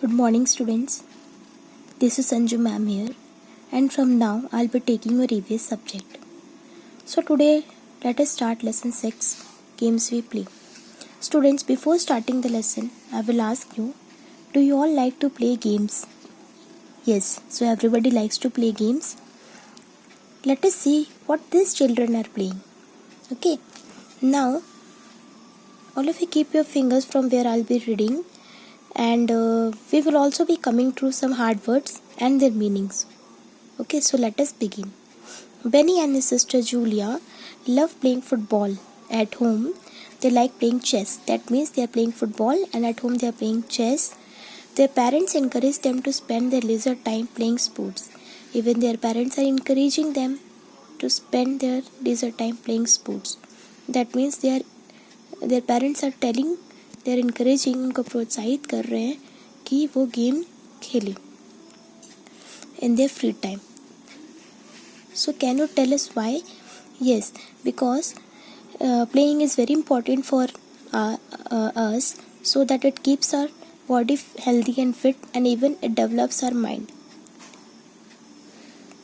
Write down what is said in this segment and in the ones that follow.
Good morning, students. This is Sanju ma'am here, and from now I'll be taking your EVS subject. So today, let us start lesson 6, games we play. Students, before starting the lesson, I will ask you, do you all like to play games? Yes, so everybody likes to play games. Let us see what these children are playing. Okay, now all of you keep your fingers from where I'll be reading, and we will also be coming through some hard words and their meanings. Okay, so let us begin. Benny and his sister Julia love playing football. At home, they like playing chess. That means they are playing football, and at home they are playing chess. Their parents encourage them to spend their leisure time playing sports. Even their parents are encouraging them to spend their leisure time playing sports. That means their parents are telling, they are encouraging, उनको प्रोत्साहित कर रहे हैं कि वो game खेलें in their free time. So can you tell us why? Yes, because playing is very important for us, so that it keeps our body healthy and fit, and even it develops our mind.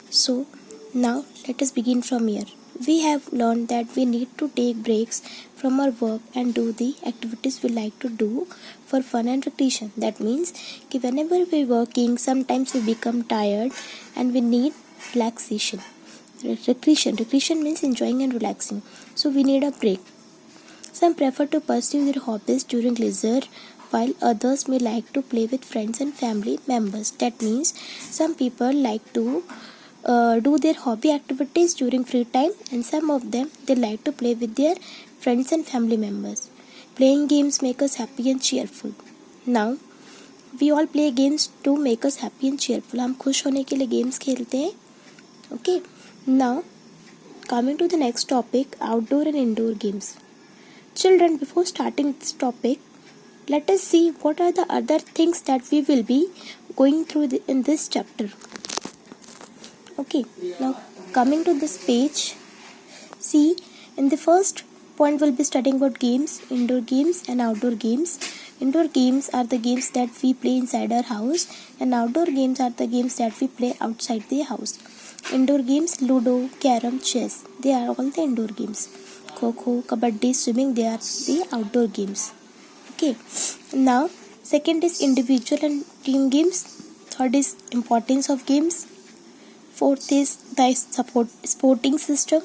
So now let us begin from here. We have learned that we need to take breaks from our work and do the activities we like to do for fun and recreation. That means that whenever we're working, sometimes we become tired and we need relaxation. Recreation means enjoying and relaxing. So we need a break. Some prefer to pursue their hobbies during leisure, while others may like to play with friends and family members. That means some people like to do their hobby activities during free time, and some of them they like to play with their friends and family members. Playing games make us happy and cheerful. Now we all play games to make us happy and cheerful. हम खुश होने के लिए games खेलते हैं. Okay. Now coming to the next topic, outdoor and indoor games. Children, before starting this topic, let us see what are the other things that we will be going through in this chapter. Okay, now coming to this page, see, in the first point we'll be studying about games, indoor games and outdoor games. Indoor games are the games that we play inside our house, and outdoor games are the games that we play outside the house. Indoor games, Ludo, Carom, Chess, they are all the indoor games. Kho-kho, Kabaddi, swimming, they are the outdoor games. Okay, now second is individual and team games. Third is importance of games. Fourth is the sporting system.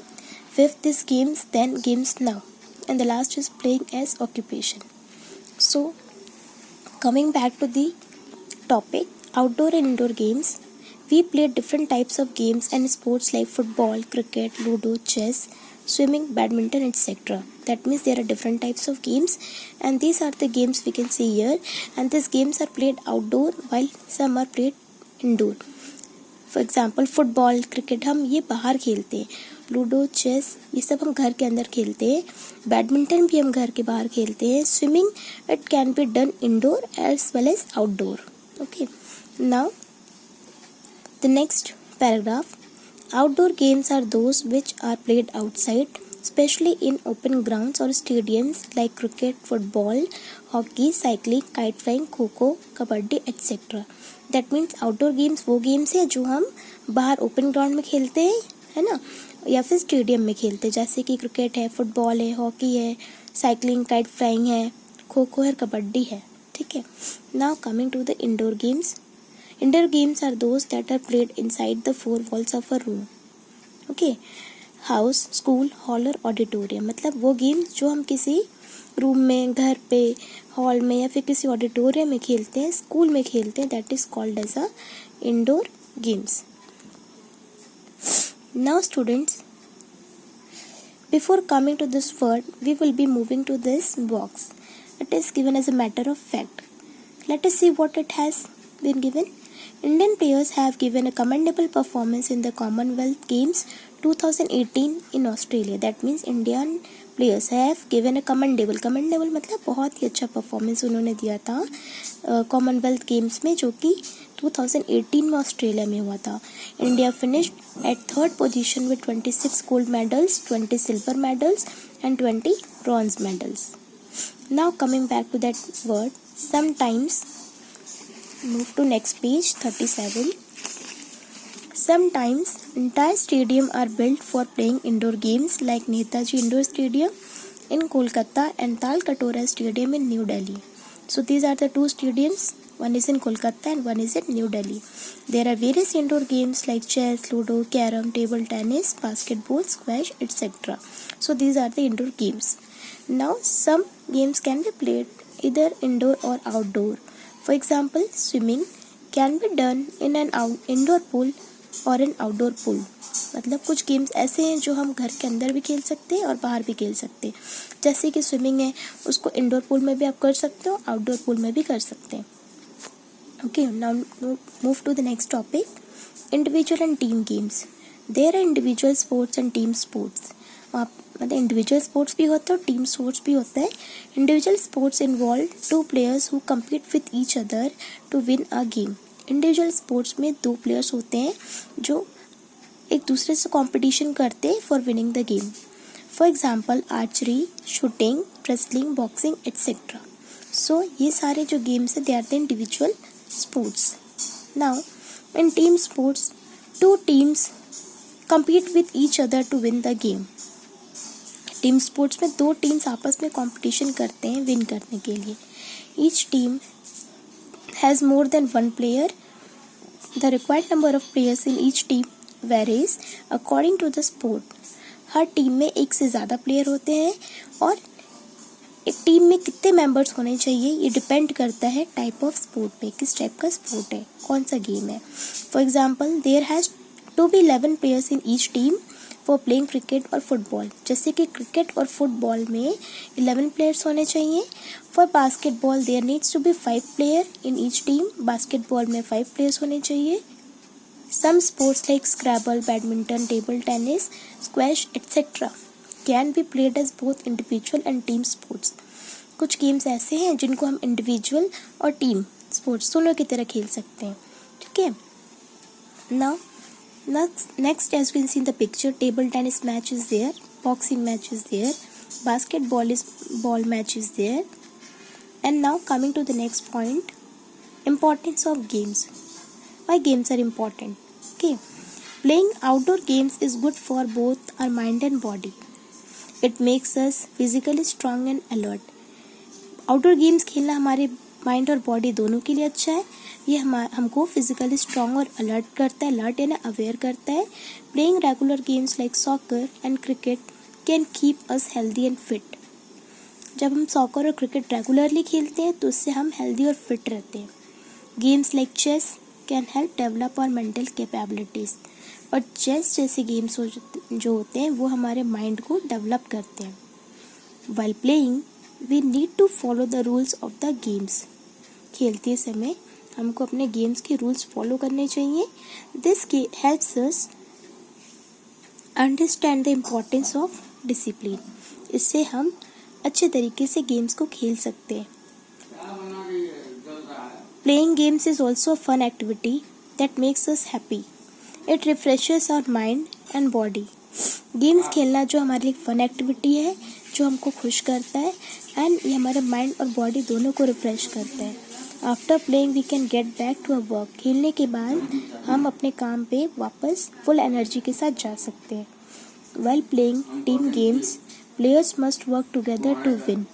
Fifth is games, then games now. And the last is playing as occupation. So, coming back to the topic, outdoor and indoor games. We play different types of games and sports like football, cricket, ludo, chess, swimming, badminton, etc. That means there are different types of games, and these are the games we can see here. And these games are played outdoor while some are played indoor. For example football, cricket हम ये बाहर खेलते हैं. Ludo, chess ये सब हम घर के अंदर खेलते हैं. बैडमिंटन भी हम घर के बाहर खेलते हैं. Swimming it can be done indoor as well as outdoor. Okay, now the next paragraph. Outdoor games are those which are played outside, especially in open grounds or stadiums like cricket, football, hockey, cycling, kite flying, kho-kho, kabaddi, etc. That means outdoor games वो games है जो हम बाहर open ground में खेलते हैं, है ना, या फिर स्टेडियम में खेलते हैं, जैसे कि क्रिकेट है, फुटबॉल है, हॉकी है, साइकिलिंग, काइट फ्लाइंग है, खो खो है, कबड्डी है. ठीक है. Now coming to the indoor games. Indoor games are those that are played inside the four walls of a room. Okay, house, school, hall और ऑडिटोरियम. मतलब वो गेम्स जो हम किसी रूम में, घर पे, हॉल में या फिर किसी ऑडिटोरियम में खेलते हैं, स्कूल में खेलते हैं, that is called as a indoor games. Now students, before coming to this word we will be moving to this box. It is given as a matter of fact. Let us see what it has been given. Indian players have given a commendable performance in the Commonwealth Games 2018 in Australia. That means Indian players have given a commendable मतलब बहुत ही अच्छा performance उन्होंने दिया था Commonwealth games में, जो कि 2018 में ऑस्ट्रेलिया में हुआ था. India finished at third position with 26 gold medals, 20 silver medals and 20 bronze medals. Now coming back to that word, sometimes move to next page 37. Sometimes entire stadium are built for playing indoor games like Netaji Indoor Stadium in Kolkata and Talkatore Stadium in New Delhi. So these are the two stadiums. One is in Kolkata and one is in New Delhi. There are various indoor games like chess, ludo, carom, table tennis, basketball, squash, etc. So these are the indoor games. Now some games can be played either indoor or outdoor. For example, swimming can be done in an indoor pool और N outdoor pool. मतलब कुछ games ऐसे हैं जो हम घर के अंदर भी खेल सकते हैं और बाहर भी खेल सकते हैं. जैसे कि स्विमिंग है, उसको इंडोर पूल में भी आप कर सकते हो, आउटडोर पूल में भी कर सकते हैं. Okay, now move to the next topic, individual and team games. There are individual sports and team sports. मतलब इंडिविजुअल स्पोर्ट्स भी होता है और टीम स्पोर्ट्स भी होता है. Individual sports involve two players who compete with each other to win a game. Individual sports में दो प्लेयर्स होते हैं जो एक दूसरे से कंपटीशन करते हैं for winning the game. For example archery, shooting, wrestling, boxing etcetera. So ये सारे जो गेम्स हैं they are the individual sports. Now in team sports two teams compete with each other to win the game. Team sports में दो teams आपस में competition करते हैं विन करने के लिए. Each team has more than one player. The required number of players in each team varies according to the sport. Her team में एक से ज़्यादा प्लेयर होते हैं और एक टीम में कितने मेंबर्स होने चाहिए ये डिपेंड करता है टाइप ऑफ स्पोर्ट पे, किस टाइप का स्पोर्ट है, कौन सा गेम है. For example there has to be 11 players in each team for playing cricket और फुटबॉल. जैसे कि क्रिकेट और फुटबॉल में 11 प्लेयर्स होने चाहिए. For basketball there needs to be 5 player in each team. Basketball में 5 प्लेयर्स होने चाहिए. Some sports like scrabble, badminton, table tennis, squash etcetera can be played as both individual and team sports. कुछ games ऐसे हैं जिनको हम individual और team sports दोनों की तरह खेल सकते हैं. ठीक है. Now next as you can see in the picture, table tennis match is there, boxing match is there, ball match is there. And now coming to the next point, importance of games. Why games are important? Okay, playing outdoor games is good for both our mind and body. It makes us physically strong and alert. Outdoor games खेलना हमारे mind और body दोनों के लिए अच्छा है. ये हमको फिजिकली स्ट्रॉन्ग और अलर्ट करता है, अलर्ट यानी अवेयर करता है. Playing regular games like soccer and cricket can keep us healthy and fit. जब हम सॉकर और क्रिकेट रेगुलरली खेलते हैं तो उससे हम हेल्दी और फिट रहते हैं. Games like chess can help develop our mental capabilities. और चेस जैसे गेम्स जो होते हैं वो हमारे माइंड को डेवलप करते हैं. While playing we need to follow the rules of the games. खेलते समय हमको अपने गेम्स के रूल्स फॉलो करने चाहिए. This helps us understand the importance of discipline. इससे हम अच्छे तरीके से गेम्स को खेल सकते हैं. Playing games is also a fun activity that makes us happy. It refreshes our mind and body. Games खेलना जो हमारी एक फन एक्टिविटी है जो हमको खुश करता है एंड ये हमारे माइंड और बॉडी दोनों को रिफ्रेश करता है. After playing we can get back to a work. खेलने के बाद हम अपने काम पे वापस फुल एनर्जी के साथ जा सकते हैं. While playing team games players must work together to win.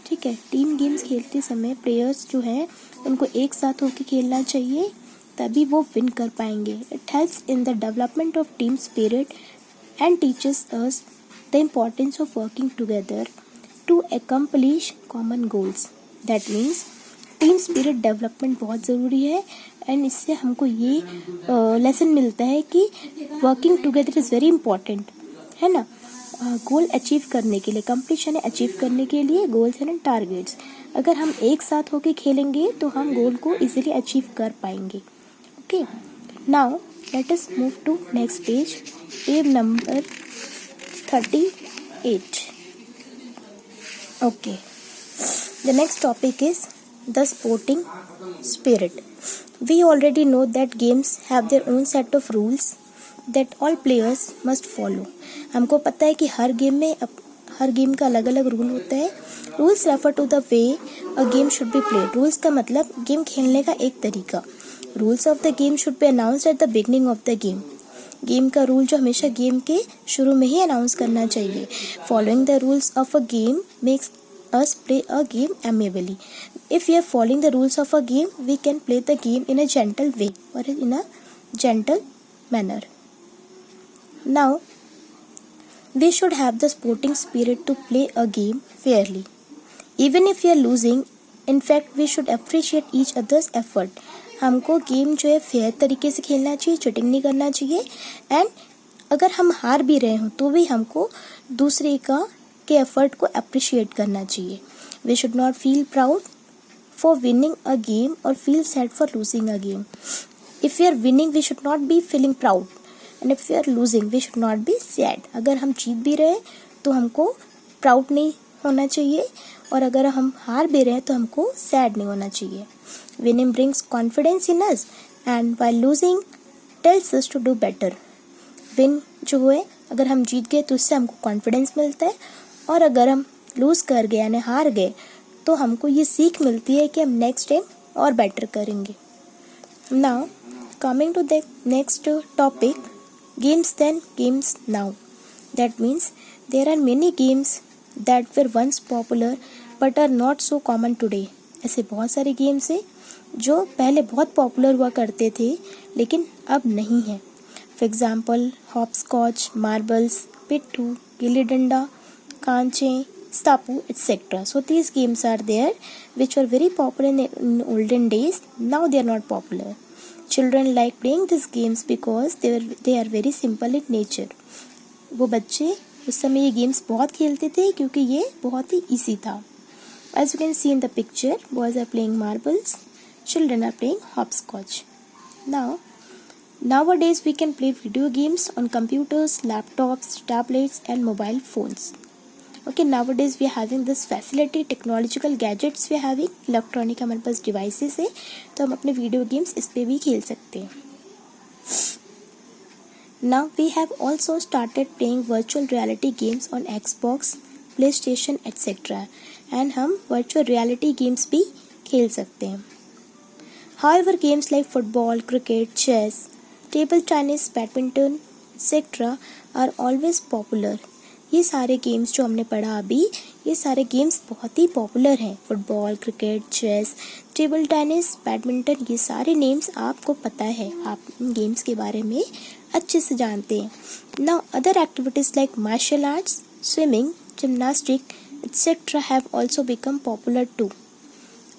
ठीक है, टीम गेम्स खेलते समय प्लेयर्स जो हैं उनको एक साथ होकर खेलना चाहिए तभी वो विन कर पाएंगे. It helps in the development of team spirit and teachers us the importance of working together to accomplish common goals. That means team spirit development बहुत ज़रूरी है एंड इससे हमको ये लेसन मिलता है कि working together is very important, है ना. गोल अचीव करने के लिए, कंप्लीशन अचीव करने के लिए गोल्स एंड टारगेट्स. अगर हम एक साथ होकर खेलेंगे तो हम गोल को इजीली अचीव कर पाएंगे. Okay, now let us move to next page, page number 38. Okay, the next topic is the sporting spirit. We already know that games have their own set of rules that all players must follow. हमको पता है कि हर हर game का अलग अलग rule होता है. Rules refer to the way a game should be played. Rules का मतलब गेम खेलने का एक तरीका. Rules of the game should be announced at the beginning of the game. Game का रूल जो हमेशा गेम के शुरू में ही अनाउंस करना चाहिए. Following the rules of a game makes us play a game amiably. If we are following the rules of a game, we can play the game in a gentle way or in a gentle manner. Now, we should have the sporting spirit to play a game fairly. Even if we are losing, in fact, we should appreciate each other's effort. हमको game जो है fair तरीके से खेलना चाहिए, cheating नहीं करना चाहिए. एंड अगर हम हार भी रहे हों तो भी हमको दूसरे के एफर्ट को अप्रिशिएट करना चाहिए. We should not feel proud for winning a game और feel sad for losing a game. If we are winning we should not be feeling proud and if we are losing we should not be sad. अगर हम जीत भी रहे तो हमको proud नहीं होना चाहिए और अगर हम हार भी रहे तो हमको सैड नहीं होना चाहिए. Winning brings confidence in us and while losing tells us to do better. Win जो है अगर हम जीत गए तो उससे हमको कॉन्फिडेंस मिलता है और अगर हम लूज़ कर गए यानी हार गए तो हमको ये सीख मिलती है कि हम नेक्स्ट टाइम और बेटर करेंगे. Now coming to the next topic, games then games now. That means there are many games that were once popular but are not so common today. ऐसे बहुत सारे गेम्स हैं जो पहले बहुत पॉपुलर हुआ करते थे लेकिन अब नहीं हैं. फॉर एग्जाम्पल हॉपस्कॉच, मार्बल्स, पिट्ठू, gilli danda, Kanche, Stapu, etc. So these games are there which were very popular in olden days. Now they are not popular. Children like playing these games because they are very simple in nature. वो बच्चे उस समय ये games बहुत खेलते थे क्योंकि ये बहुत ही easy था. As you can see in the picture, boys are playing marbles, children are playing hopscotch. Nowadays we can play video games on computers, laptops, tablets and mobile phones. Okay, nowadays we are having this facility, technological gadgets we are having, electronic हमारे पास devices है तो हम अपने video games इस पे भी खेल सकते हैं. Now we have also started playing virtual reality games on Xbox, PlayStation, etc. and हम virtual reality games भी खेल सकते हैं. However, games like football, cricket, chess, table tennis, badminton, etc. are always popular. ये सारे गेम्स जो हमने पढ़ा अभी, ये सारे गेम्स बहुत ही पॉपुलर हैं. Football, cricket, chess, table tennis, badminton, ये सारे नेम्स आपको पता है, आप इन गेम्स के बारे में अच्छे से जानते हैं. Now other activities like martial arts, swimming, gymnastic etcetera have also become popular too.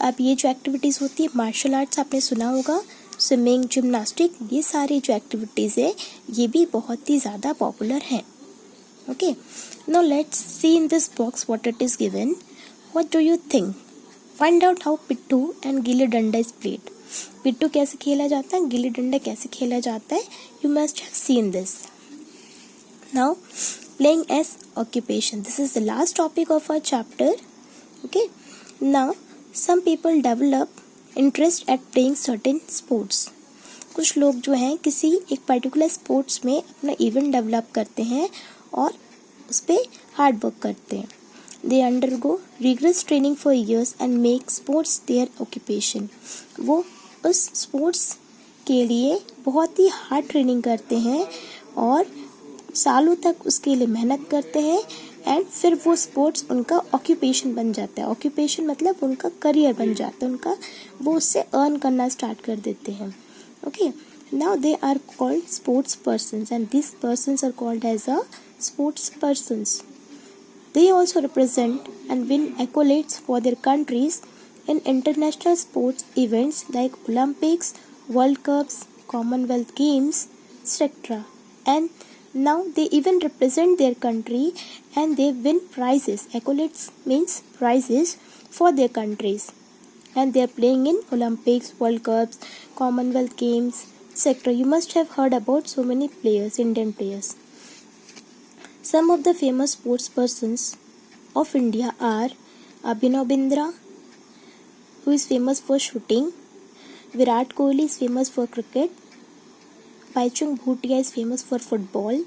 अब ये जो एक्टिविटीज़ होती है, मार्शल आर्ट्स आपने सुना होगा, स्विमिंग, जिम्नास्टिक, ये सारी जो एक्टिविटीज़ है ये भी बहुत ही ज़्यादा पॉपुलर हैं. Okay, now let's see in this box what it is given. What do you think? Find out how पिट्ठू and gilli danda is played. पिट्ठू कैसे खेला जाता है, गिल्ली डंडा कैसे खेला जाता है, you must have seen this. Now, playing as occupation. This is the last topic of our chapter. Okay. Now, some people develop interest at playing certain sports. कुछ लोग जो हैं किसी एक पर्टिकुलर स्पोर्ट्स में अपना इवेंट डेवलप करते हैं और उस पर हार्ड वर्क करते हैं. They undergo rigorous training for years and make sports their occupation. वो उस स्पोर्ट्स के लिए बहुत ही हार्ड ट्रेनिंग करते हैं और सालों तक उसके लिए मेहनत करते हैं एंड फिर वो स्पोर्ट्स उनका ऑक्यूपेशन बन जाता है. ऑक्यूपेशन मतलब उनका करियर बन जाता है, उनका वो उससे अर्न करना स्टार्ट कर देते हैं. Okay, now they are called sports persons and these persons are called as a sports persons. They also represent and win accolades for their countries in international sports events like Olympics, World Cups, Commonwealth Games, etc. And now they even represent their country and they win prizes. Accolades means prizes for their countries and they are playing in Olympics, World Cups, Commonwealth Games, etc. You must have heard about so many players, Indian players. Some of the famous sports persons of India are Abhinav Bindra, who is famous for shooting. Virat Kohli is famous for cricket. Baichung Bhutia is famous for football.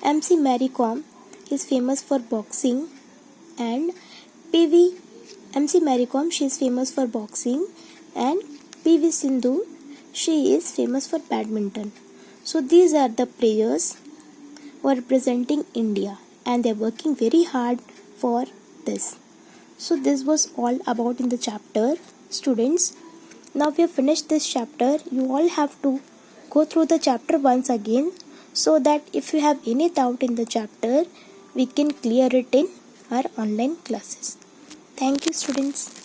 MC Mary Kom is famous for boxing, and PV MC Mary Kom, she is famous for boxing, and PV Sindhu, she is famous for badminton. So these are the players who are representing India, and they are working very hard for this. So this was all about in the chapter, students. Now we have finished this chapter. You all have to go through the chapter once again, so that if you have any doubt in the chapter, we can clear it in our online classes. Thank you, students.